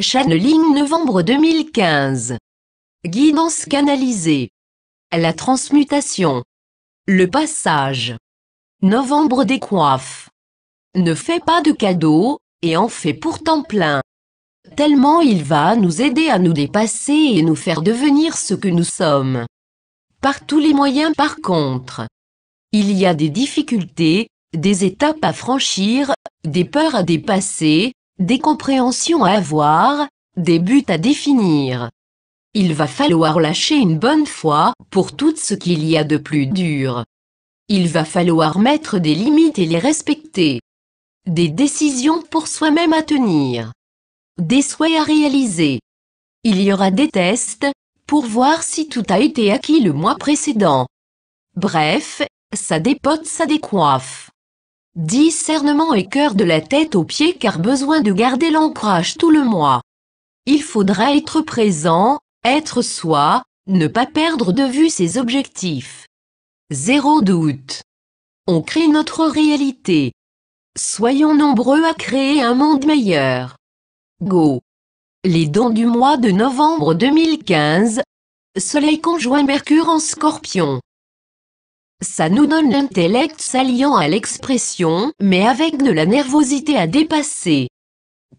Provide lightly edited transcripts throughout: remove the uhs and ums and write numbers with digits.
Channeling novembre 2015. Guidance canalisée. La transmutation. Le passage. Novembre décoiffe. Ne fais pas de cadeaux, et en fais pourtant plein. Tellement il va nous aider à nous dépasser et nous faire devenir ce que nous sommes. Par tous les moyens par contre. Il y a des difficultés, des étapes à franchir, des peurs à dépasser, des compréhensions à avoir, des buts à définir. Il va falloir lâcher une bonne fois pour tout ce qu'il y a de plus dur. Il va falloir mettre des limites et les respecter. Des décisions pour soi-même à tenir. Des souhaits à réaliser. Il y aura des tests pour voir si tout a été acquis le mois précédent. Bref, ça dépote, ça décoiffe. Discernement et cœur de la tête aux pieds car besoin de garder l'ancrage tout le mois. Il faudra être présent, être soi, ne pas perdre de vue ses objectifs. Zéro doute. On crée notre réalité. Soyons nombreux à créer un monde meilleur. Go. Les dons du mois de novembre 2015. Soleil conjoint Mercure en Scorpion. Ça nous donne l'intellect s'alliant à l'expression, mais avec de la nervosité à dépasser.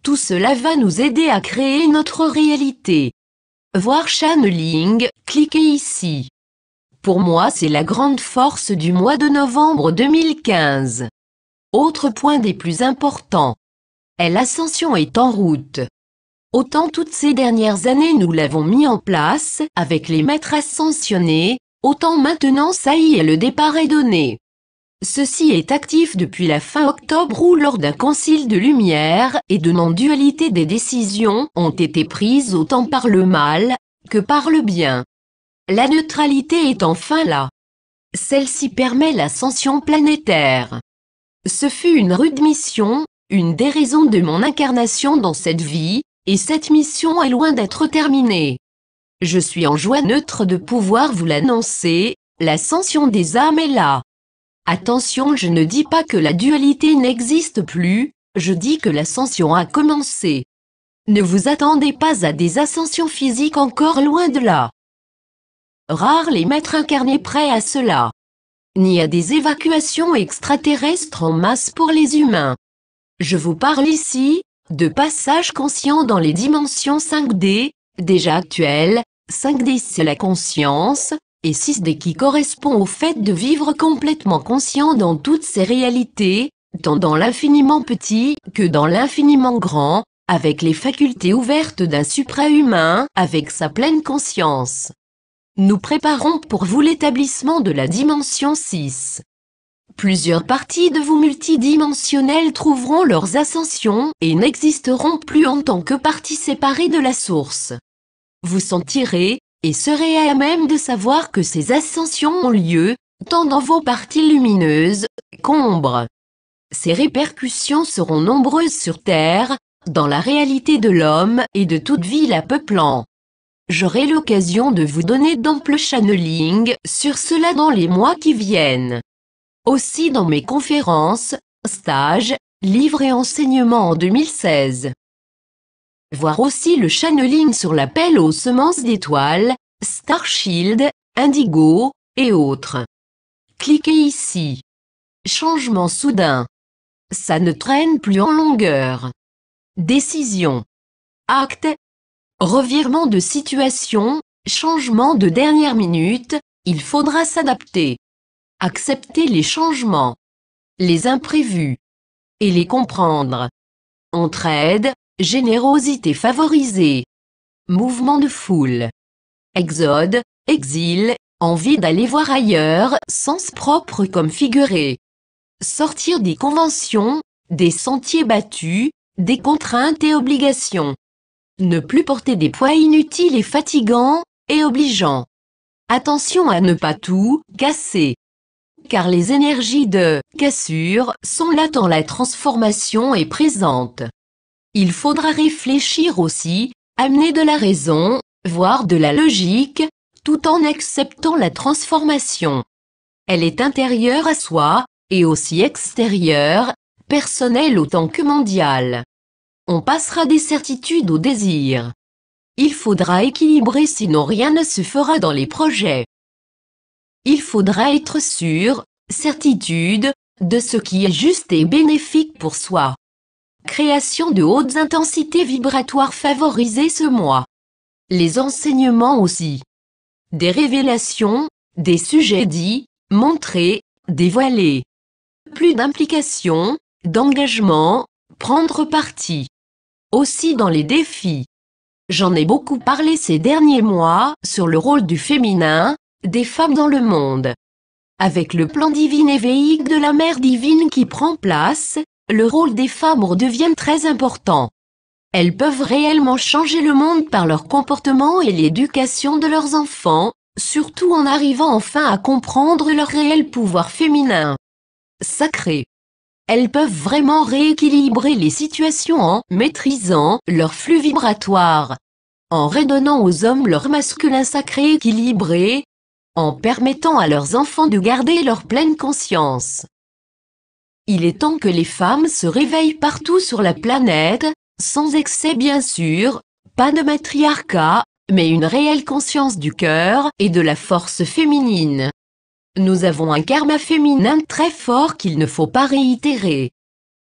Tout cela va nous aider à créer notre réalité. Voir channeling, cliquez ici. Pour moi c'est la grande force du mois de novembre 2015. Autre point des plus importants. L'ascension est en route. Autant toutes ces dernières années nous l'avons mis en place avec les maîtres ascensionnés, autant maintenant ça y est le départ est donné. Ceci est actif depuis la fin octobre où lors d'un concile de lumière et de non-dualité des décisions ont été prises autant par le mal que par le bien. La neutralité est enfin là. Celle-ci permet l'ascension planétaire. Ce fut une rude mission, une des raisons de mon incarnation dans cette vie, et cette mission est loin d'être terminée. Je suis en joie neutre de pouvoir vous l'annoncer, l'ascension des âmes est là. Attention, je ne dis pas que la dualité n'existe plus, je dis que l'ascension a commencé. Ne vous attendez pas à des ascensions physiques encore loin de là. Rares les maîtres incarnés prêts à cela. Ni à des évacuations extraterrestres en masse pour les humains. Je vous parle ici, de passage conscient dans les dimensions 5D, déjà actuelles. 5D c'est la conscience, et 6D qui correspond au fait de vivre complètement conscient dans toutes ses réalités, tant dans l'infiniment petit que dans l'infiniment grand, avec les facultés ouvertes d'un suprahumain, avec sa pleine conscience. Nous préparons pour vous l'établissement de la dimension 6. Plusieurs parties de vous multidimensionnelles trouveront leurs ascensions et n'existeront plus en tant que parties séparées de la source. Vous sentirez, et serez à même de savoir que ces ascensions ont lieu, tant dans vos parties lumineuses, qu'ombres. Ces répercussions seront nombreuses sur Terre, dans la réalité de l'homme et de toute vie la peuplant. J'aurai l'occasion de vous donner d'amples channeling sur cela dans les mois qui viennent. Aussi dans mes conférences, stages, livres et enseignements en 2016. Voir aussi le channeling sur l'appel aux semences d'étoiles, Starshield, Indigo, et autres. Cliquez ici. Changement soudain. Ça ne traîne plus en longueur. Décision. Acte. Revirement de situation, changement de dernière minute, il faudra s'adapter. Accepter les changements. Les imprévus. Et les comprendre. Entraide. Générosité favorisée. Mouvement de foule. Exode, exil, envie d'aller voir ailleurs, sens propre comme figuré. Sortir des conventions, des sentiers battus, des contraintes et obligations. Ne plus porter des poids inutiles et fatigants, et obligeants. Attention à ne pas tout casser. Car les énergies de cassure sont là tant la transformation est présente. Il faudra réfléchir aussi, amener de la raison, voire de la logique, tout en acceptant la transformation. Elle est intérieure à soi, et aussi extérieure, personnelle autant que mondiale. On passera des certitudes au désir. Il faudra équilibrer sinon rien ne se fera dans les projets. Il faudra être sûr, certitude, de ce qui est juste et bénéfique pour soi. Création de hautes intensités vibratoires favorisées ce mois. Les enseignements aussi. Des révélations, des sujets dits, montrés, dévoilés. Plus d'implication, d'engagement, prendre parti. Aussi dans les défis. J'en ai beaucoup parlé ces derniers mois sur le rôle du féminin, des femmes dans le monde. Avec le plan divin éveillique de la Mère divine qui prend place, le rôle des femmes redevient très important. Elles peuvent réellement changer le monde par leur comportement et l'éducation de leurs enfants, surtout en arrivant enfin à comprendre leur réel pouvoir féminin. Sacré. Elles peuvent vraiment rééquilibrer les situations en maîtrisant leur flux vibratoire, en redonnant aux hommes leur masculin sacré équilibré, en permettant à leurs enfants de garder leur pleine conscience. Il est temps que les femmes se réveillent partout sur la planète, sans excès bien sûr, pas de matriarcat, mais une réelle conscience du cœur et de la force féminine. Nous avons un karma féminin très fort qu'il ne faut pas réitérer.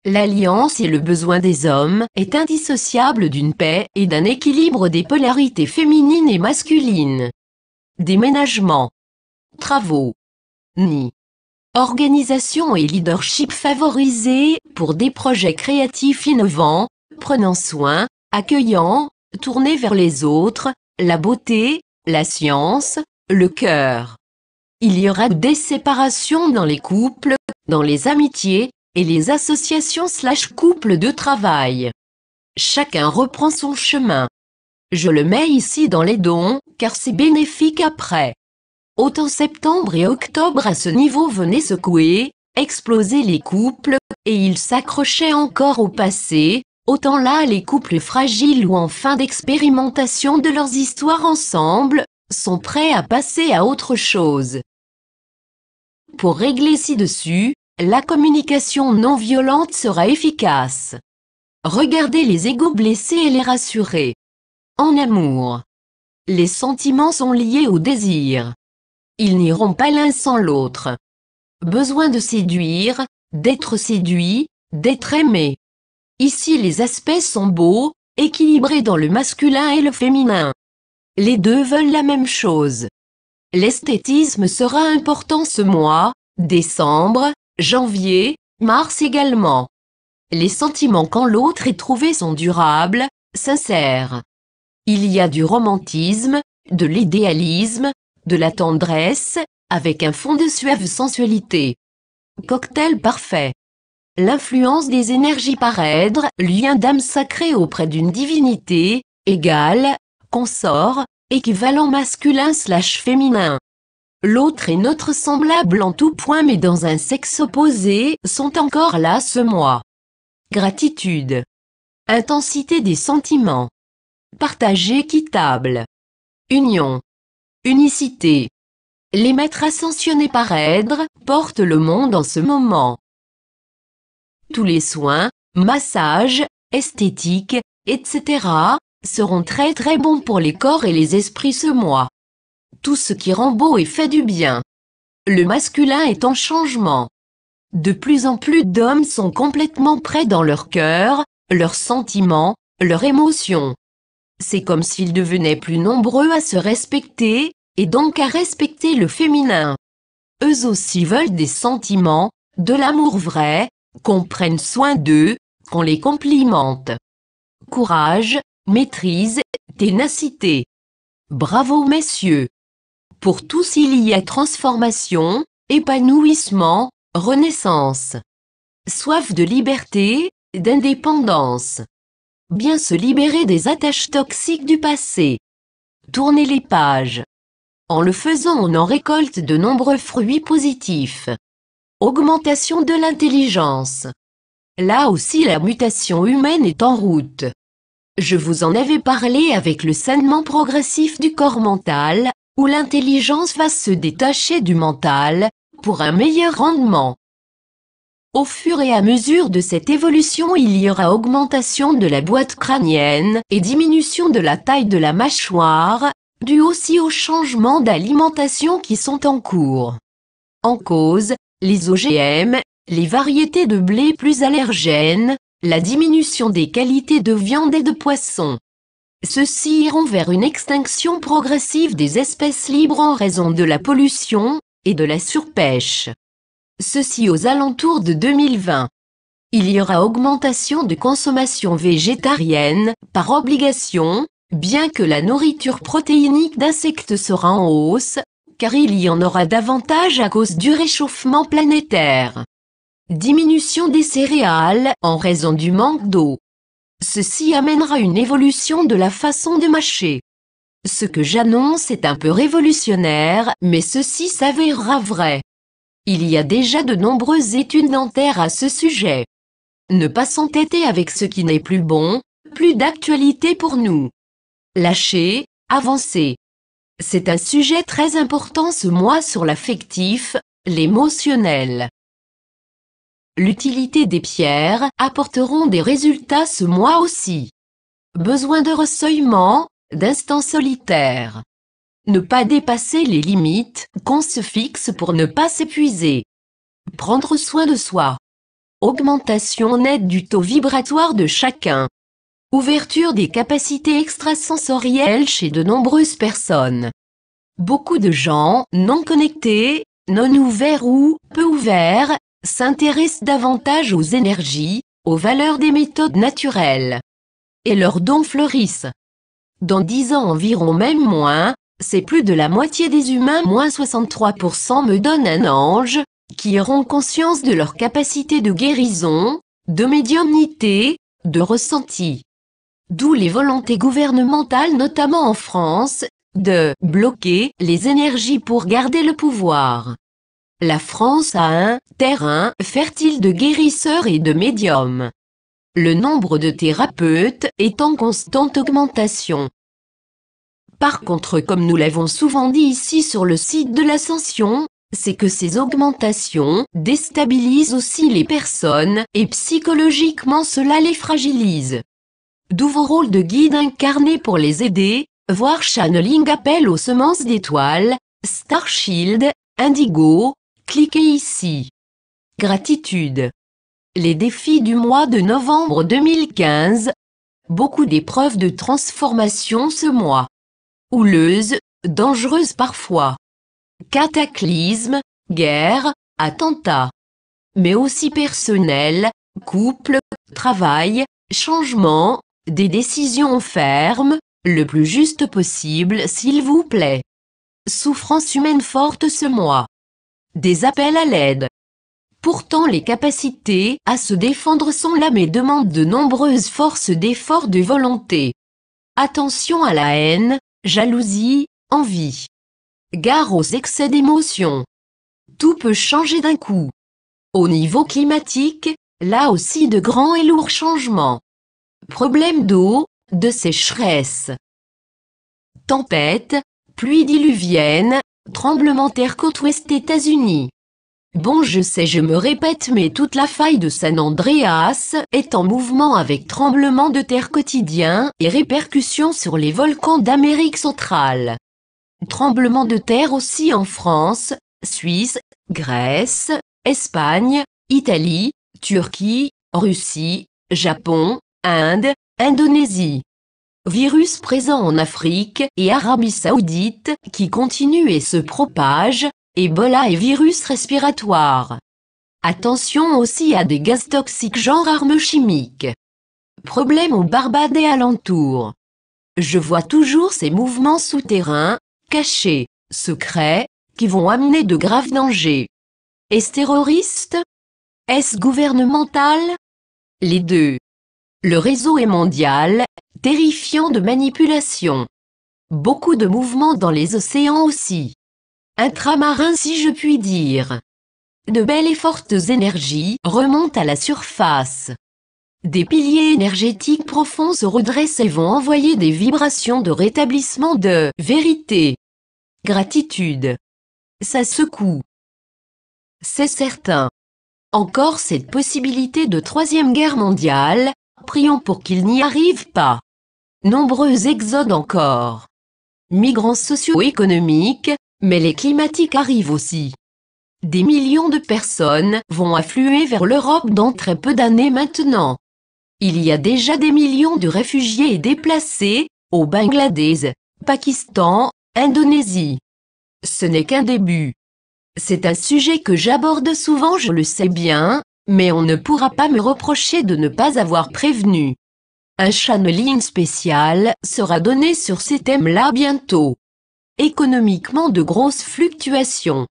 L'alliance et le besoin des hommes est indissociable d'une paix et d'un équilibre des polarités féminines et masculines. Déménagement. Travaux. Nids. Organisation et leadership favorisés pour des projets créatifs innovants, prenant soin, accueillants, tournés vers les autres, la beauté, la science, le cœur. Il y aura des séparations dans les couples, dans les amitiés, et les associations/couples de travail. Chacun reprend son chemin. Je le mets ici dans les dons, car c'est bénéfique après. Autant septembre et octobre à ce niveau venaient secouer, exploser les couples, et ils s'accrochaient encore au passé, autant là les couples fragiles ou en fin d'expérimentation de leurs histoires ensemble, sont prêts à passer à autre chose. Pour régler ci-dessus, la communication non violente sera efficace. Regardez les égos blessés et les rassurer. En amour. Les sentiments sont liés au désir. Ils n'iront pas l'un sans l'autre. Besoin de séduire, d'être séduit, d'être aimé. Ici les aspects sont beaux, équilibrés dans le masculin et le féminin. Les deux veulent la même chose. L'esthétisme sera important ce mois, décembre, janvier, mars également. Les sentiments quand l'autre est trouvé sont durables, sincères. Il y a du romantisme, de l'idéalisme, de la tendresse, avec un fond de suave sensualité. Cocktail parfait. L'influence des énergies parèdres, lien d'âme sacrée auprès d'une divinité, égale, consort, équivalent masculin/féminin. L'autre et notre semblable en tout point mais dans un sexe opposé sont encore là ce mois. Gratitude. Intensité des sentiments. Partage équitable. Union. Unicité. Les maîtres ascensionnés parèdres portent le monde en ce moment. Tous les soins, massages, esthétiques, etc. seront très très bons pour les corps et les esprits ce mois. Tout ce qui rend beau et fait du bien. Le masculin est en changement. De plus en plus d'hommes sont complètement prêts dans leur cœur, leurs sentiments, leurs émotions. C'est comme s'ils devenaient plus nombreux à se respecter, et donc à respecter le féminin. Eux aussi veulent des sentiments, de l'amour vrai, qu'on prenne soin d'eux, qu'on les complimente. Courage, maîtrise, ténacité. Bravo messieurs. Pour tous il y a transformation, épanouissement, renaissance. Soif de liberté, d'indépendance. Bien se libérer des attaches toxiques du passé. Tourner les pages. En le faisant on en récolte de nombreux fruits positifs. Augmentation de l'intelligence. Là aussi la mutation humaine est en route. Je vous en avais parlé avec le sanement progressif du corps mental, où l'intelligence va se détacher du mental, pour un meilleur rendement. Au fur et à mesure de cette évolution, il y aura augmentation de la boîte crânienne et diminution de la taille de la mâchoire, due aussi aux changements d'alimentation qui sont en cours. En cause, les OGM, les variétés de blé plus allergènes, la diminution des qualités de viande et de poisson. Ceux-ci iront vers une extinction progressive des espèces libres en raison de la pollution et de la surpêche. Ceci aux alentours de 2020. Il y aura augmentation de consommation végétarienne, par obligation, bien que la nourriture protéinique d'insectes sera en hausse, car il y en aura davantage à cause du réchauffement planétaire. Diminution des céréales en raison du manque d'eau. Ceci amènera une évolution de la façon de mâcher. Ce que j'annonce est un peu révolutionnaire, mais ceci s'avérera vrai. Il y a déjà de nombreuses études dentaires à ce sujet. Ne pas s'entêter avec ce qui n'est plus bon, plus d'actualité pour nous. Lâcher, avancer. C'est un sujet très important ce mois sur l'affectif, l'émotionnel. L'utilité des pierres apporteront des résultats ce mois aussi. Besoin de resseuillement, d'instants solitaires. Ne pas dépasser les limites qu'on se fixe pour ne pas s'épuiser. Prendre soin de soi. Augmentation nette du taux vibratoire de chacun. Ouverture des capacités extrasensorielles chez de nombreuses personnes. Beaucoup de gens non connectés, non ouverts ou peu ouverts, s'intéressent davantage aux énergies, aux valeurs des méthodes naturelles. Et leurs dons fleurissent. Dans 10 ans environ, même moins, c'est plus de la moitié des humains, moins 63% me donnent un ange, qui auront conscience de leur capacité de guérison, de médiumnité, de ressenti. D'où les volontés gouvernementales, notamment en France, de bloquer les énergies pour garder le pouvoir. La France a un terrain fertile de guérisseurs et de médiums. Le nombre de thérapeutes est en constante augmentation. Par contre, comme nous l'avons souvent dit ici sur le site de l'Ascension, c'est que ces augmentations déstabilisent aussi les personnes et psychologiquement cela les fragilise. D'où vos rôles de guide incarnés pour les aider, voire channeling appel aux semences d'étoiles, Starshield, Indigo, cliquez ici. Gratitude. Les défis du mois de novembre 2015. Beaucoup d'épreuves de transformation ce mois. Houleuses, dangereuses parfois. Cataclysmes, guerre, attentats. Mais aussi personnel, couple, travail, changement, des décisions fermes, le plus juste possible s'il vous plaît. Souffrance humaine forte ce mois. Des appels à l'aide. Pourtant les capacités à se défendre sont là mais demandent de nombreuses forces d'effort de volonté. Attention à la haine, jalousie, envie. Gare aux excès d'émotions. Tout peut changer d'un coup. Au niveau climatique, là aussi de grands et lourds changements. Problèmes d'eau, de sécheresse. Tempêtes, pluies diluviennes, tremblements de terre côte ouest États-Unis. Bon, je sais, je me répète, mais toute la faille de San Andreas est en mouvement avec tremblements de terre quotidiens et répercussions sur les volcans d'Amérique centrale. Tremblements de terre aussi en France, Suisse, Grèce, Espagne, Italie, Turquie, Russie, Japon, Inde, Indonésie. Virus présent en Afrique et Arabie Saoudite qui continue et se propage. Ebola et virus respiratoires. Attention aussi à des gaz toxiques genre armes chimiques. Problème aux Barbades et alentours. Je vois toujours ces mouvements souterrains, cachés, secrets, qui vont amener de graves dangers. Est-ce terroriste? Est-ce gouvernemental? Les deux. Le réseau est mondial, terrifiant de manipulation. Beaucoup de mouvements dans les océans aussi. Intramarins si je puis dire. De belles et fortes énergies remontent à la surface. Des piliers énergétiques profonds se redressent et vont envoyer des vibrations de rétablissement de vérité. Gratitude. Ça secoue. C'est certain. Encore cette possibilité de troisième guerre mondiale, prions pour qu'il n'y arrive pas. Nombreux exodes encore. Migrants socio-économiques, mais les climatiques arrivent aussi. Des millions de personnes vont affluer vers l'Europe dans très peu d'années maintenant. Il y a déjà des millions de réfugiés et déplacés, au Bangladesh, Pakistan, Indonésie. Ce n'est qu'un début. C'est un sujet que j'aborde souvent, je le sais bien, mais on ne pourra pas me reprocher de ne pas avoir prévenu. Un channeling spécial sera donné sur ces thèmes-là bientôt. Économiquement de grosses fluctuations.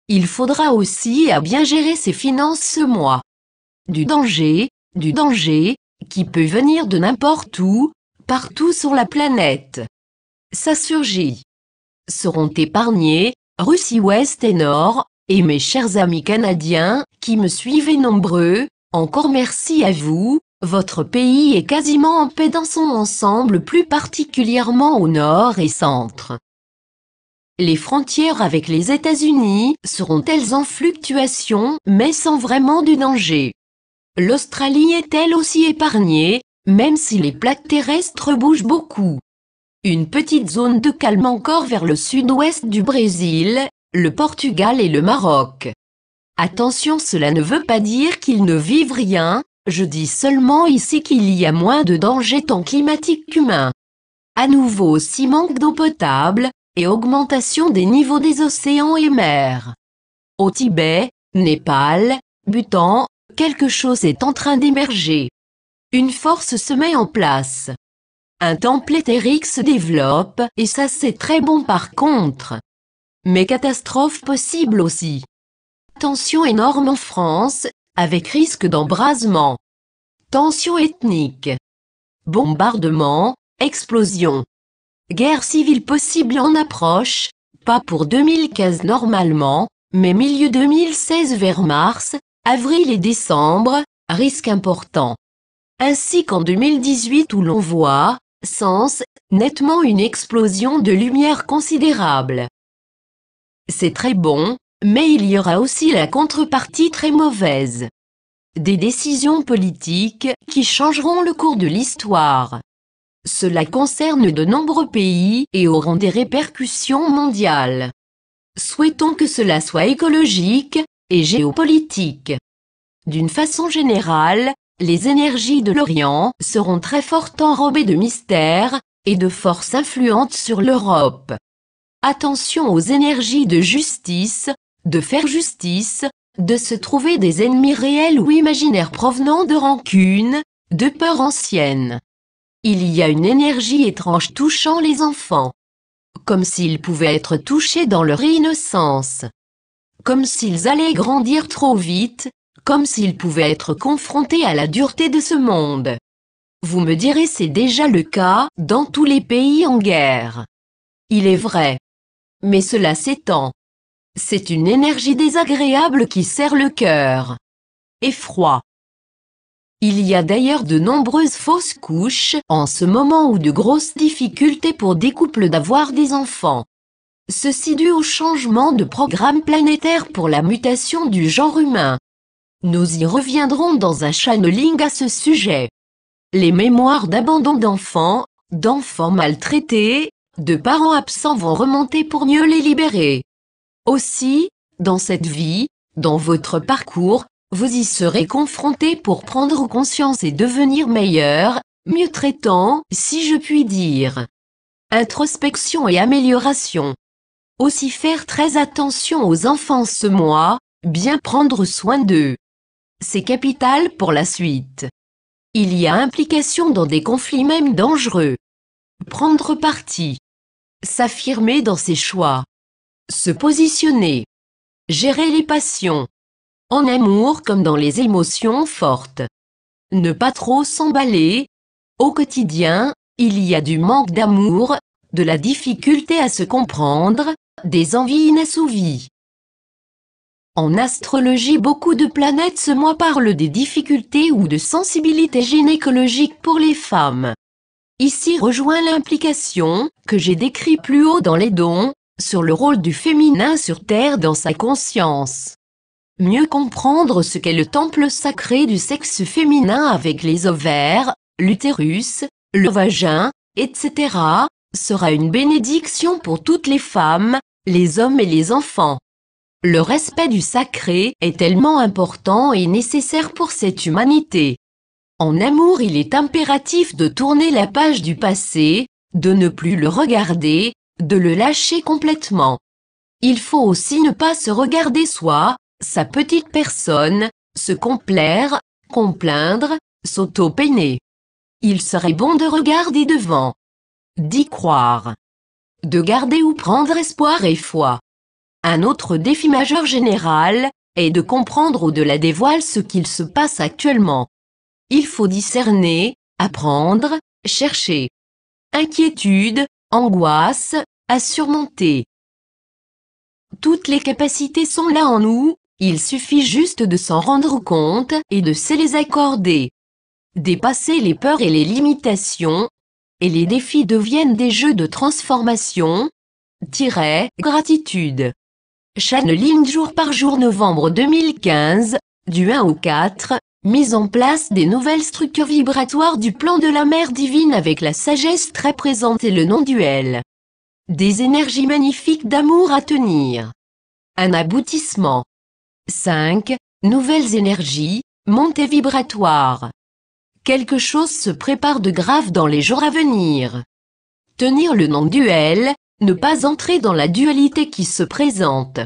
Il faudra aussi à bien gérer ses finances ce mois. Du danger, qui peut venir de n'importe où, partout sur la planète. Ça surgit. Seront épargnés, Russie ouest et nord, et mes chers amis canadiens, qui me suivez nombreux, encore merci à vous, votre pays est quasiment en paix dans son ensemble, plus particulièrement au nord et centre. Les frontières avec les États-Unis seront-elles en fluctuation, mais sans vraiment du danger? L'Australie est-elle aussi épargnée, même si les plaques terrestres bougent beaucoup? Une petite zone de calme encore vers le sud-ouest du Brésil, le Portugal et le Maroc. Attention, cela ne veut pas dire qu'ils ne vivent rien, je dis seulement ici qu'il y a moins de danger tant climatique qu'humain. À nouveau aussi manque d'eau potable, et augmentation des niveaux des océans et mers. Au Tibet, Népal, Bhoutan, quelque chose est en train d'émerger. Une force se met en place. Un temple éthérique se développe, et ça c'est très bon par contre. Mais catastrophe possible aussi. Tension énorme en France, avec risque d'embrasement. Tension ethnique. Bombardement, explosion. Guerre civile possible en approche, pas pour 2015 normalement, mais milieu 2016 vers mars, avril et décembre, risque important. Ainsi qu'en 2018 où l'on voit, sens, nettement une explosion de lumière considérable. C'est très bon, mais il y aura aussi la contrepartie très mauvaise. Des décisions politiques qui changeront le cours de l'histoire. Cela concerne de nombreux pays et auront des répercussions mondiales. Souhaitons que cela soit écologique et géopolitique. D'une façon générale, les énergies de l'Orient seront très fortes enrobées de mystères et de forces influentes sur l'Europe. Attention aux énergies de justice, de faire justice, de se trouver des ennemis réels ou imaginaires provenant de rancune, de peurs anciennes. Il y a une énergie étrange touchant les enfants. Comme s'ils pouvaient être touchés dans leur innocence. Comme s'ils allaient grandir trop vite, comme s'ils pouvaient être confrontés à la dureté de ce monde. Vous me direz c'est déjà le cas dans tous les pays en guerre. Il est vrai. Mais cela s'étend. C'est une énergie désagréable qui serre le cœur. Effroi. Il y a d'ailleurs de nombreuses fausses couches en ce moment ou de grosses difficultés pour des couples d'avoir des enfants. Ceci dû au changement de programme planétaire pour la mutation du genre humain. Nous y reviendrons dans un channeling à ce sujet. Les mémoires d'abandon d'enfants maltraités, de parents absents vont remonter pour mieux les libérer. Aussi, dans cette vie, dans votre parcours, vous y serez confrontés pour prendre conscience et devenir meilleur, mieux traitant, si je puis dire. Introspection et amélioration. Aussi faire très attention aux enfants ce mois, bien prendre soin d'eux. C'est capital pour la suite. Il y a implication dans des conflits même dangereux. Prendre parti. S'affirmer dans ses choix. Se positionner. Gérer les passions. En amour comme dans les émotions fortes. Ne pas trop s'emballer. Au quotidien, il y a du manque d'amour, de la difficulté à se comprendre, des envies inassouvies. En astrologie, beaucoup de planètes ce mois parlent des difficultés ou de sensibilité gynécologique pour les femmes. Ici rejoint l'implication, que j'ai décrit plus haut dans les dons, sur le rôle du féminin sur Terre dans sa conscience. Mieux comprendre ce qu'est le temple sacré du sexe féminin avec les ovaires, l'utérus, le vagin, etc., sera une bénédiction pour toutes les femmes, les hommes et les enfants. Le respect du sacré est tellement important et nécessaire pour cette humanité. En amour, il est impératif de tourner la page du passé, de ne plus le regarder, de le lâcher complètement. Il faut aussi ne pas se regarder soi, sa petite personne, se complaire, complaindre, s'auto-peiner. Il serait bon de regarder devant, d'y croire, de garder ou prendre espoir et foi. Un autre défi majeur général est de comprendre au-delà des voiles ce qu'il se passe actuellement. Il faut discerner, apprendre, chercher. Inquiétude, angoisse, à surmonter. Toutes les capacités sont là en nous, il suffit juste de s'en rendre compte et de se les accorder. Dépasser les peurs et les limitations, et les défis deviennent des jeux de transformation. Gratitude. Channeling jour par jour novembre 2015, du 1 au 4, mise en place des nouvelles structures vibratoires du plan de la Mère divine avec la sagesse très présente et le non-duel. Des énergies magnifiques d'amour à tenir. Un aboutissement. 5. Nouvelles énergies, montée vibratoire. Quelque chose se prépare de grave dans les jours à venir. Tenir le non-duel, ne pas entrer dans la dualité qui se présente.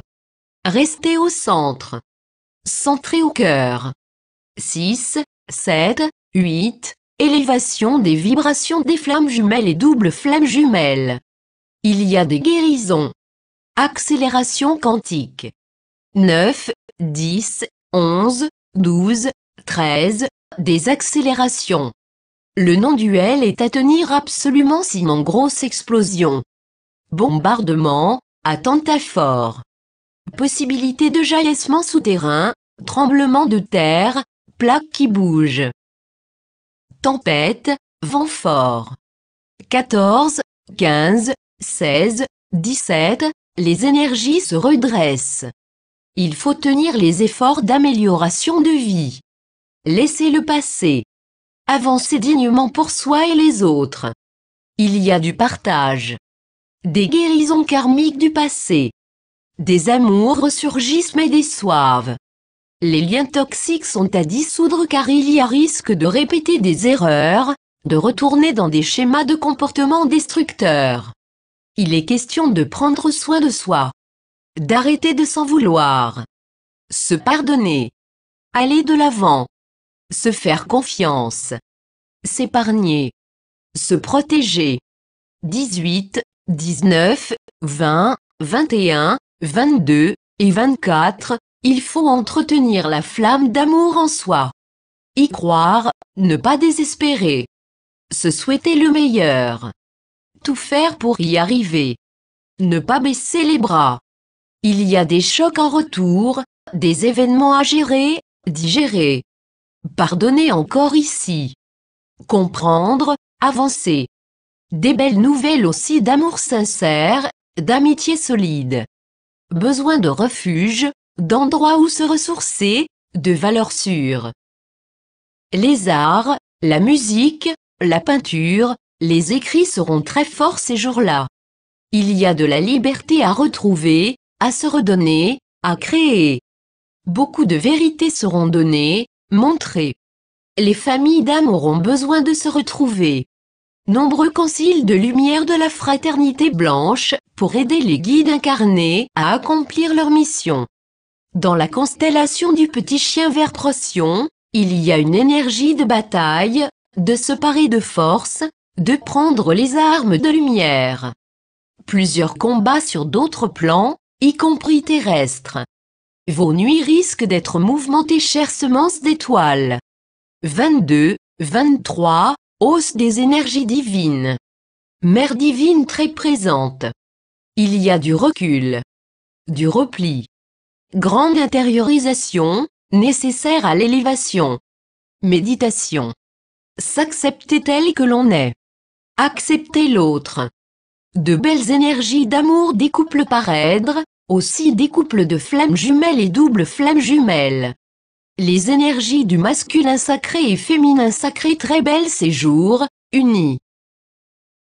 Rester au centre. Centré au cœur. 6, 7, 8. Élévation des vibrations des flammes jumelles et double flammes jumelles. Il y a des guérisons. Accélération quantique. 9, 10, 11, 12, 13. Des accélérations. Le non-duel est à tenir absolument sinon grosse explosion. Bombardement, attentat fort. Possibilité de jaillissement souterrain, tremblement de terre, plaques qui bougent. Tempête, vent fort. 14, 15, 16, 17, les énergies se redressent. Il faut tenir les efforts d'amélioration de vie. Laissez le passer. Avancez dignement pour soi et les autres. Il y a du partage. Des guérisons karmiques du passé. Des amours ressurgissent mais déçoivent. Les liens toxiques sont à dissoudre car il y a risque de répéter des erreurs, de retourner dans des schémas de comportement destructeurs. Il est question de prendre soin de soi. D'arrêter de s'en vouloir. Se pardonner. Aller de l'avant. Se faire confiance. S'épargner. Se protéger. 18, 19, 20, 21, 22 et 24, il faut entretenir la flamme d'amour en soi. Y croire, ne pas désespérer. Se souhaiter le meilleur. Tout faire pour y arriver. Ne pas baisser les bras. Il y a des chocs en retour, des événements à gérer, digérer. Pardonner encore ici. Comprendre, avancer. Des belles nouvelles aussi d'amour sincère, d'amitié solide. Besoin de refuge, d'endroits où se ressourcer, de valeurs sûres. Les arts, la musique, la peinture, les écrits seront très forts ces jours-là. Il y a de la liberté à retrouver, à se redonner, à créer. Beaucoup de vérités seront données, montrées. Les familles d'âme auront besoin de se retrouver. Nombreux conciles de lumière de la fraternité blanche, pour aider les guides incarnés à accomplir leur mission. Dans la constellation du petit chien vert Procyon, il y a une énergie de bataille, de se parer de force, de prendre les armes de lumière. Plusieurs combats sur d'autres plans, y compris terrestres. Vos nuits risquent d'être mouvementées, chères semences d'étoiles. 22, 23, hausse des énergies divines. Mère divine très présente. Il y a du recul. Du repli. Grande intériorisation, nécessaire à l'élévation. Méditation. S'accepter tel que l'on est. Accepter l'autre. De belles énergies d'amour découplent paraître, Aussi des couples de flammes jumelles et doubles flammes jumelles. Les énergies du masculin sacré et féminin sacré très belles ces jours, unis.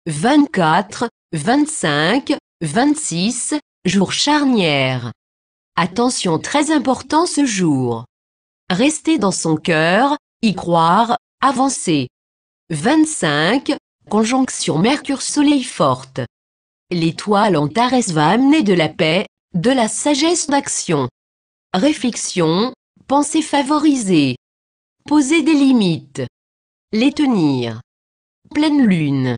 24, 25, 26, jour charnière. Attention très important ce jour. Rester dans son cœur, y croire, avancer. 25, conjonction Mercure-Soleil forte. L'étoile Antares va amener de la paix, de la sagesse d'action. Réflexion, pensée favorisée. Poser des limites. Les tenir. Pleine lune.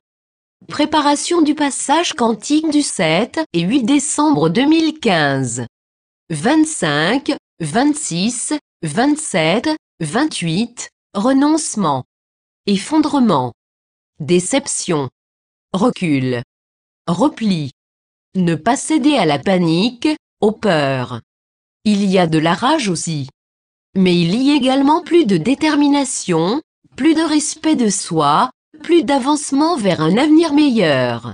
Préparation du passage quantique du 7 et 8 décembre 2015. 25, 26, 27, 28, renoncement. Effondrement. Déception. Recul. Repli. Ne pas céder à la panique, aux peurs. Il y a de la rage aussi. Mais il y a également plus de détermination, plus de respect de soi, plus d'avancement vers un avenir meilleur.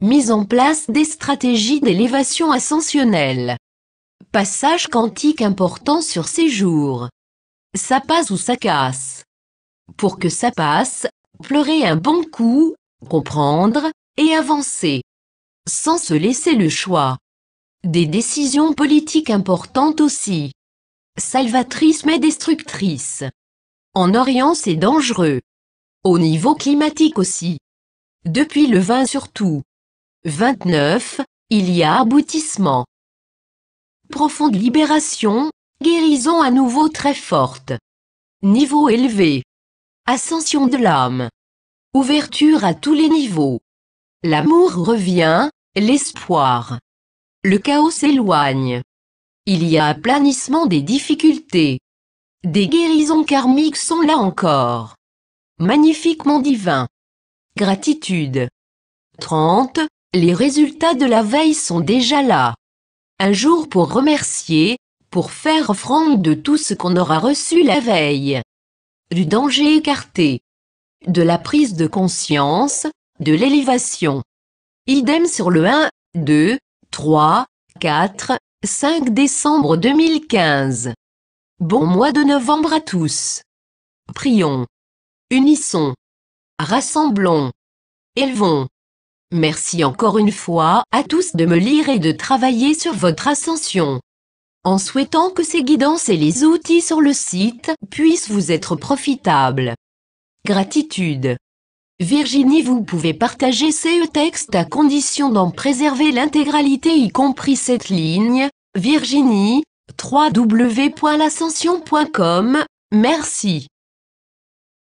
Mise en place des stratégies d'élévation ascensionnelle. Passage quantique important sur ces jours. Ça passe ou ça casse. Pour que ça passe, pleurer un bon coup, comprendre, et avancer. Sans se laisser le choix. Des décisions politiques importantes aussi. Salvatrices mais destructrices. En Orient c'est dangereux. Au niveau climatique aussi. Depuis le 20 surtout. 29, il y a aboutissement. Profonde libération, guérison à nouveau très forte. Niveau élevé. Ascension de l'âme. Ouverture à tous les niveaux. L'amour revient, l'espoir. Le chaos s'éloigne. Il y a aplanissement des difficultés. Des guérisons karmiques sont là encore. Magnifiquement divin. Gratitude. 30. Les résultats de la veille sont déjà là. Un jour pour remercier, pour faire offrande de tout ce qu'on aura reçu la veille. Du danger écarté. De la prise de conscience, de l'élévation. Idem sur le 1, 2, 3, 4, 5 décembre 2015. Bon mois de novembre à tous. Prions. Unissons. Rassemblons. Élevons. Merci encore une fois à tous de me lire et de travailler sur votre ascension. En souhaitant que ces guidances et les outils sur le site puissent vous être profitables. Gratitude. Virginie, vous pouvez partager ces textes à condition d'en préserver l'intégralité y compris cette ligne. Virginie, www.l'ascension.com, merci.